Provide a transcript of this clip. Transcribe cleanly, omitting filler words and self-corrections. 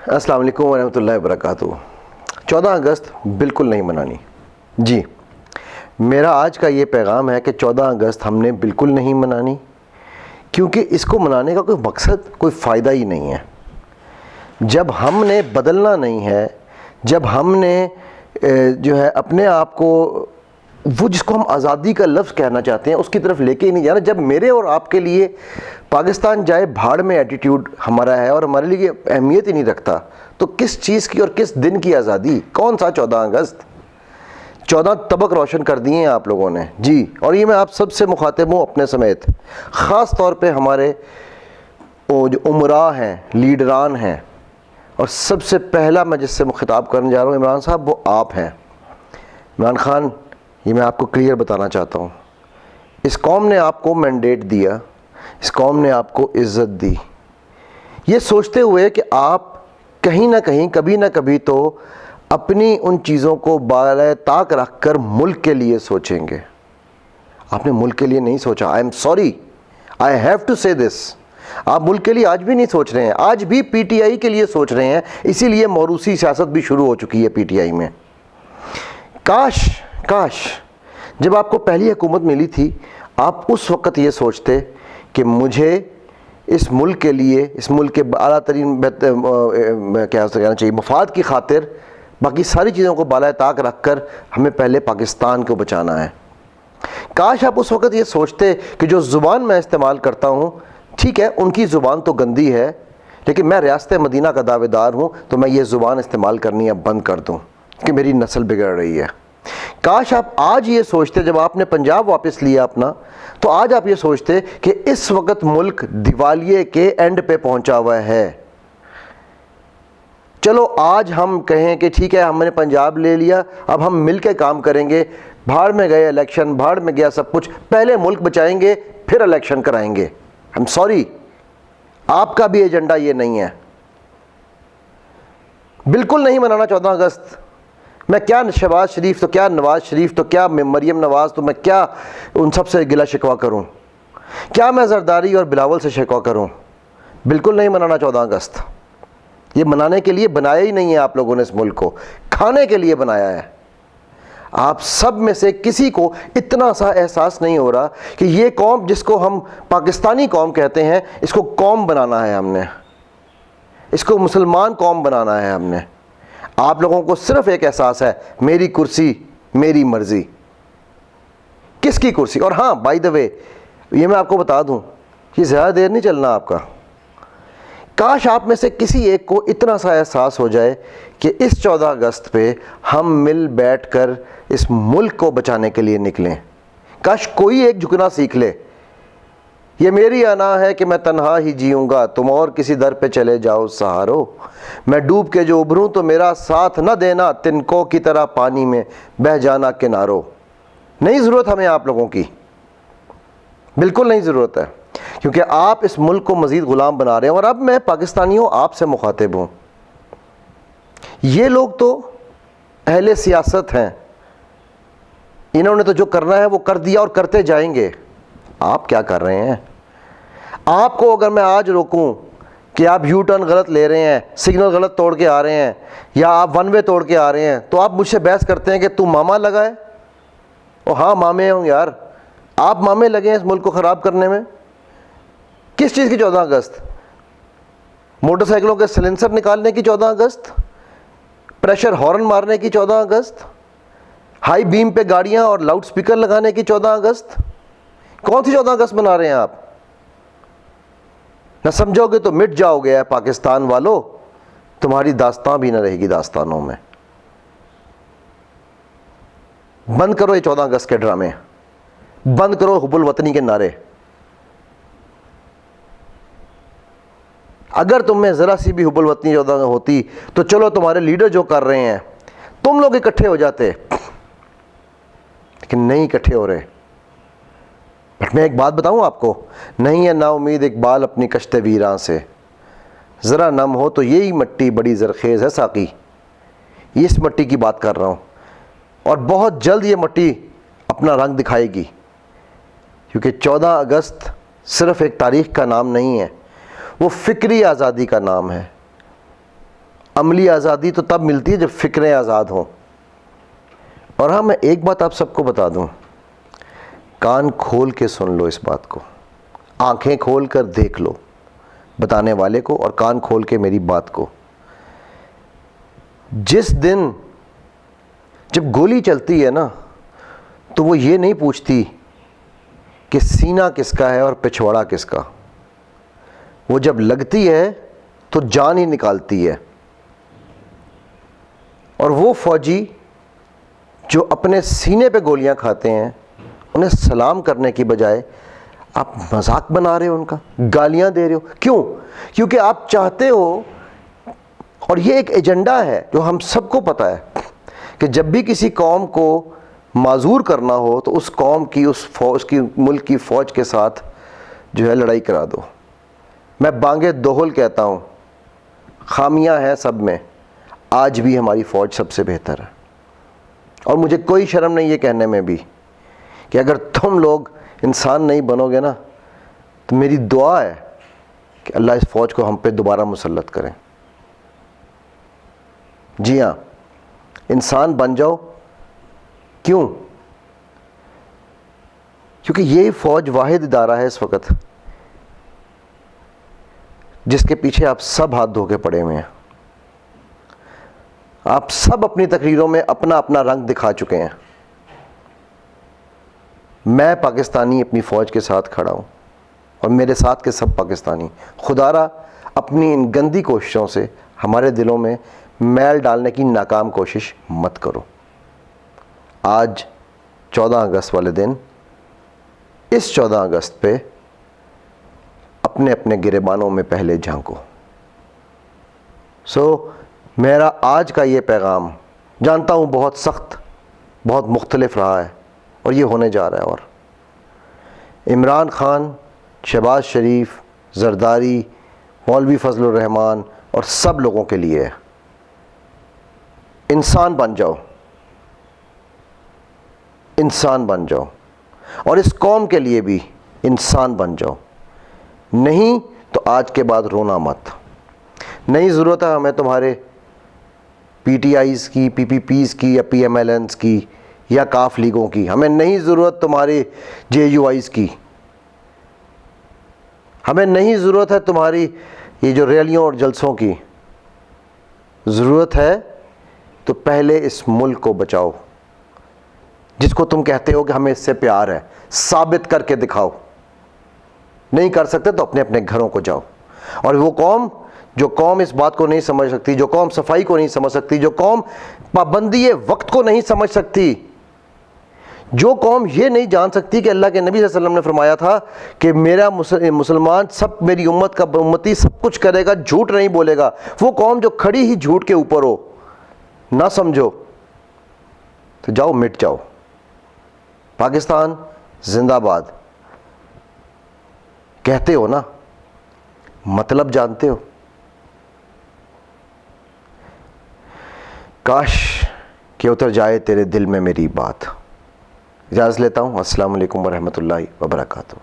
السلام علیکم ورحمۃ اللہ وبرکاتہ۔ 14 اگست بالکل نہیں منانی۔ جی، میرا آج کا یہ پیغام ہے کہ 14 اگست ہم نے بالکل نہیں منانی، کیونکہ اس کو منانے کا کوئی مقصد، کوئی فائدہ ہی نہیں ہے۔ جب ہم نے بدلنا نہیں ہے، جب ہم نے جو ہے اپنے آپ کو، وہ جس کو ہم آزادی کا لفظ کہنا چاہتے ہیں، اس کی طرف لے کے ہی نہیں جانا، جب میرے اور آپ کے لیے پاکستان جائے بھاڑ میں ایٹیٹیوڈ ہمارا ہے اور ہمارے لیے اہمیت ہی نہیں رکھتا، تو کس چیز کی اور کس دن کی آزادی؟ کون سا 14 اگست؟ 14 طبق روشن کر دیے ہیں آپ لوگوں نے جی، اور یہ میں آپ سب سے مخاطب ہوں اپنے سمیت، خاص طور پہ ہمارے جو عمراء ہیں، لیڈران ہیں، اور سب سے پہلا میں جس سے خطاب کرنے جا رہا ہوں عمران صاحب، وہ آپ ہیں۔ عمران خان، یہ میں آپ کو کلیئر بتانا چاہتا ہوں، اس قوم نے آپ کو مینڈیٹ دیا، اس قوم نے آپ کو عزت دی، یہ سوچتے ہوئے کہ آپ کہیں نہ کہیں، کبھی نہ کبھی تو اپنی ان چیزوں کو بالائے طاق رکھ کر ملک کے لیے سوچیں گے۔ آپ نے ملک کے لیے نہیں سوچا۔ I am sorry, I have to say this. آپ ملک کے لیے آج بھی نہیں سوچ رہے ہیں، آج بھی پی ٹی آئی کے لیے سوچ رہے ہیں، اسی لیے موروثی سیاست بھی شروع ہو چکی ہے پی ٹی آئی میں۔ کاش جب آپ کو پہلی حکومت ملی تھی، آپ اس وقت یہ سوچتے کہ مجھے اس ملک کے لیے، اس ملک کے اعلیٰ ترین کیا کہنا چاہیے، مفاد کی خاطر باقی ساری چیزوں کو بالائے طاق رکھ کر ہمیں پہلے پاکستان کو بچانا ہے۔ کاش آپ اس وقت یہ سوچتے کہ جو زبان میں استعمال کرتا ہوں، ٹھیک ہے ان کی زبان تو گندی ہے، لیکن میں ریاست مدینہ کا دعوے دار ہوں، تو میں یہ زبان استعمال کرنی اب بند کر دوں کہ میری نسل بگڑ رہی ہے۔ کاش آپ آج یہ سوچتے، جب آپ نے پنجاب واپس لیا اپنا، تو آج آپ یہ سوچتے کہ اس وقت ملک دیوالیے کے اینڈ پہ پہنچا ہوا ہے۔ چلو آج ہم کہیں کہ ٹھیک ہے ہم نے پنجاب لے لیا، اب ہم مل کے کام کریں گے، بھاڑ میں گئے الیکشن، بھاڑ میں گیا سب کچھ، پہلے ملک بچائیں گے پھر الیکشن کرائیں گے۔ I'm sorry، آپ کا بھی ایجنڈا یہ نہیں ہے۔ بالکل نہیں منانا 14 اگست۔ میں کیا شہباز شریف تو کیا نواز شریف تو کیا مریم نواز تو میں کیا ان سب سے گلہ شکوہ کروں؟ کیا میں زرداری اور بلاول سے شکوہ کروں؟ بالکل نہیں منانا 14 اگست۔ یہ منانے کے لیے بنایا ہی نہیں ہے آپ لوگوں نے، اس ملک کو کھانے کے لیے بنایا ہے۔ آپ سب میں سے کسی کو اتنا سا احساس نہیں ہو رہا کہ یہ قوم جس کو ہم پاکستانی قوم کہتے ہیں، اس کو قوم بنانا ہے ہم نے، اس کو مسلمان قوم بنانا ہے ہم نے۔ آپ لوگوں کو صرف ایک احساس ہے، میری کرسی میری مرضی۔ کس کی کرسی؟ اور ہاں بائی دا وے، یہ میں آپ کو بتا دوں، یہ زیادہ دیر نہیں چلنا آپ کا۔ کاش آپ میں سے کسی ایک کو اتنا سا احساس ہو جائے کہ اس 14 اگست پہ ہم مل بیٹھ کر اس ملک کو بچانے کے لیے نکلیں۔ کاش کوئی ایک جھکنا سیکھ لے۔ یہ میری انا ہے کہ میں تنہا ہی جیوں گا، تم اور کسی در پہ چلے جاؤ سہارو، میں ڈوب کے جو ابھروں تو میرا ساتھ نہ دینا، تنکوں کی طرح پانی میں بہہ جانا کناروں۔ نہیں ضرورت ہمیں آپ لوگوں کی، بالکل نہیں ضرورت ہے، کیونکہ آپ اس ملک کو مزید غلام بنا رہے ہیں۔ اور اب میں پاکستانیوں آپ سے مخاطب ہوں، یہ لوگ تو اہل سیاست ہیں، انہوں نے تو جو کرنا ہے وہ کر دیا اور کرتے جائیں گے۔ آپ کیا کر رہے ہیں؟ آپ کو اگر میں آج روکوں کہ آپ یو ٹرن غلط لے رہے ہیں، سگنل غلط توڑ کے آ رہے ہیں، یا آپ ون وے توڑ کے آ رہے ہیں، تو آپ مجھ سے بحث کرتے ہیں کہ تو ماما لگا ہے۔ او ہاں مامے ہوں یار، آپ مامے لگے ہیں اس ملک کو خراب کرنے میں۔ کس چیز کی 14 اگست؟ موٹر سائیکلوں کے سلنسر نکالنے کی 14 اگست؟ پریشر ہارن مارنے کی 14 اگست؟ ہائی بیم پہ گاڑیاں اور لاؤڈ سپیکر لگانے کی 14 اگست؟ کون سی 14 اگست منا رہے ہیں آپ؟ نہ سمجھو گے تو مٹ جاؤ گے پاکستان والو، تمہاری داستان بھی نہ رہے گی داستانوں میں۔ بند کرو یہ 14 اگست کے ڈرامے، بند کرو حب الوطنی کے نعرے۔ اگر تم میں ذرا سی بھی حب الوطنی 14 ہوتی تو چلو تمہارے لیڈر جو کر رہے ہیں تم لوگ اکٹھے ہو جاتے، لیکن نہیں اکٹھے ہو رہے۔ بٹ میں ایک بات بتاؤں آپ کو، نہیں ہے نا امید اقبال اپنی کشت ویراں سے، ذرا نم ہو تو یہی مٹی بڑی زرخیز ہے ساقی۔ اس مٹی کی بات کر رہا ہوں، اور بہت جلد یہ مٹی اپنا رنگ دکھائے گی، کیونکہ 14 اگست صرف ایک تاریخ کا نام نہیں ہے، وہ فکری آزادی کا نام ہے۔ عملی آزادی تو تب ملتی ہے جب فکریں آزاد ہوں. اور ہاں میں ایک بات آپ سب کو بتا دوں, کان کھول کے سن لو اس بات کو, آنکھیں کھول کر دیکھ لو بتانے والے کو, اور کان کھول کے میری بات کو. جس دن جب گولی چلتی ہے نا تو وہ یہ نہیں پوچھتی کہ سینہ کس کا ہے اور پچھواڑا کس کا, وہ جب لگتی ہے تو جان ہی نکالتی ہے. اور وہ فوجی جو اپنے سینے پہ گولیاں کھاتے ہیں, انہیں سلام کرنے کی بجائے آپ مذاق بنا رہے ہو, ان کا گالیاں دے رہے ہو. کیوں؟ کیونکہ آپ چاہتے ہو, اور یہ ایک ایجنڈا ہے جو ہم سب کو پتہ ہے, کہ جب بھی کسی قوم کو معذور کرنا ہو تو اس قوم کی, اس فوج کی, ملک کی فوج کے ساتھ جو ہے لڑائی کرا دو. میں بانگے دوہل کہتا ہوں, خامیاں ہیں سب میں, آج بھی ہماری فوج سب سے بہتر ہے. اور مجھے کوئی شرم نہیں یہ کہنے میں بھی کہ اگر تم لوگ انسان نہیں بنو گے نا تو میری دعا ہے کہ اللہ اس فوج کو ہم پہ دوبارہ مسلط کریں. جی ہاں, انسان بن جاؤ. کیوں؟ کیونکہ یہ فوج واحد ادارہ ہے اس وقت جس کے پیچھے آپ سب ہاتھ دھو کے پڑے ہوئے ہیں. آپ سب اپنی تقریروں میں اپنا اپنا رنگ دکھا چکے ہیں. میں پاکستانی اپنی فوج کے ساتھ کھڑا ہوں, اور میرے ساتھ کے سب پاکستانی. خدا را اپنی ان گندی کوششوں سے ہمارے دلوں میں میل ڈالنے کی ناکام کوشش مت کرو. آج 14 اگست والے دن, اس 14 اگست پہ اپنے اپنے گریبانوں میں پہلے جھانکو. میرا آج کا یہ پیغام جانتا ہوں بہت سخت, بہت مختلف رہا ہے, اور یہ ہونے جا رہا ہے. اور عمران خان, شہباز شریف, زرداری, مولوی فضل الرحمان اور سب لوگوں کے لیے ہے. انسان بن جاؤ, انسان بن جاؤ, اور اس قوم کے لیے بھی انسان بن جاؤ. نہیں تو آج کے بعد رونا مت. نہیں ضرورت ہے ہمیں تمہارے پی ٹی آئیز کی, پی پی پیز کی, یا پی ایم ایل اینز کی, یا کاف لیگوں کی. ہمیں نہیں ضرورت تمہارے جے یو آئیز کی. ہمیں نہیں ضرورت ہے تمہاری یہ جو ریلیوں اور جلسوں کی. ضرورت ہے تو پہلے اس ملک کو بچاؤ, جس کو تم کہتے ہو کہ ہمیں اس سے پیار ہے. ثابت کر کے دکھاؤ. نہیں کر سکتے تو اپنے اپنے گھروں کو جاؤ. اور وہ قوم, جو قوم اس بات کو نہیں سمجھ سکتی, جو قوم صفائی کو نہیں سمجھ سکتی, جو قوم پابندی وقت کو نہیں سمجھ سکتی, جو قوم یہ نہیں جان سکتی کہ اللہ کے نبی صلی اللہ علیہ وسلم نے فرمایا تھا کہ میرا مسلمان سب, میری امت کا امتی سب کچھ کرے گا, جھوٹ نہیں بولے گا, وہ قوم جو کھڑی ہی جھوٹ کے اوپر ہو, نہ سمجھو تو جاؤ مٹ جاؤ. پاکستان زندہ باد کہتے ہو نا, مطلب جانتے ہو. کاش کہ اتر جائے تیرے دل میں میری بات. اجازت لیتا ہوں. السلام علیکم ورحمۃ اللہ وبرکاتہ.